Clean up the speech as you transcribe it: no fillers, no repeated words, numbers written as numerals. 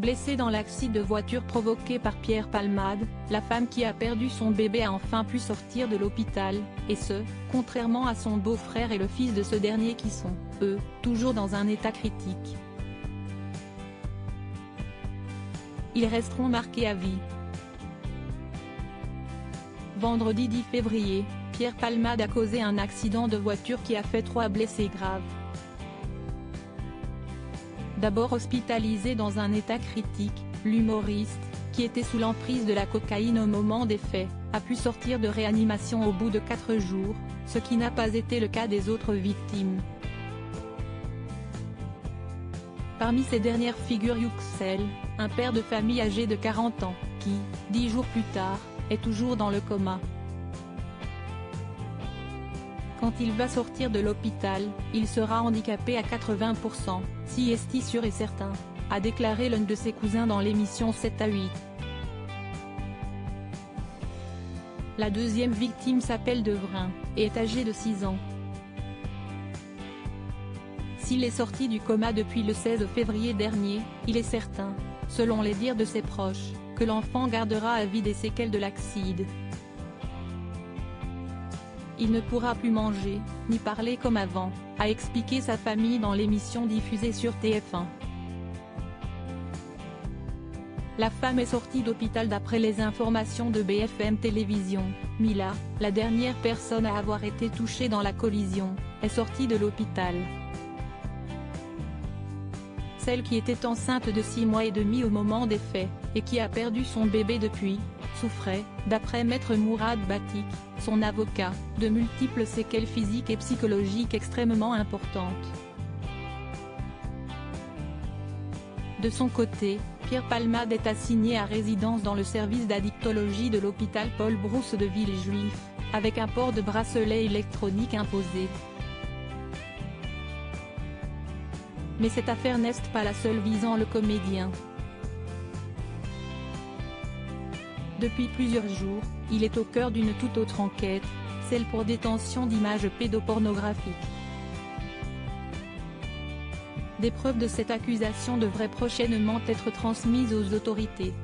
Blessée dans l'accident de voiture provoqué par Pierre Palmade, la femme qui a perdu son bébé a enfin pu sortir de l'hôpital, et ce, contrairement à son beau-frère et le fils de ce dernier qui sont, eux, toujours dans un état critique. Ils resteront marqués à vie. Vendredi 10 février, Pierre Palmade a causé un accident de voiture qui a fait 3 blessés graves. D'abord hospitalisé dans un état critique, l'humoriste, qui était sous l'emprise de la cocaïne au moment des faits, a pu sortir de réanimation au bout de 4 jours, ce qui n'a pas été le cas des autres victimes. Parmi ces dernières figure Yüksel, un père de famille âgé de 40 ans, qui, 10 jours plus tard, est toujours dans le coma. Quand il va sortir de l'hôpital, il sera handicapé à 80%, si est sûr et certain, a déclaré l'un de ses cousins dans l'émission 7 à 8. La deuxième victime s'appelle Devrin, et est âgée de 6 ans. S'il est sorti du coma depuis le 16 février dernier, il est certain, selon les dires de ses proches, que l'enfant gardera à vie des séquelles de l'accident. Il ne pourra plus manger, ni parler comme avant, a expliqué sa famille dans l'émission diffusée sur TF1. La femme est sortie d'hôpital d'après les informations de BFM Télévision. Mila, la dernière personne à avoir été touchée dans la collision, est sortie de l'hôpital. Celle qui était enceinte de 6 mois et demi au moment des faits, et qui a perdu son bébé depuis, souffrait, d'après Maître Mourad Batik, son avocat, de multiples séquelles physiques et psychologiques extrêmement importantes. De son côté, Pierre Palmade est assigné à résidence dans le service d'addictologie de l'hôpital Paul Brousse de Villejuif, avec un port de bracelet électronique imposé. Mais cette affaire n'est pas la seule visant le comédien. Depuis plusieurs jours, il est au cœur d'une toute autre enquête, celle pour détention d'images pédopornographiques. Des preuves de cette accusation devraient prochainement être transmises aux autorités.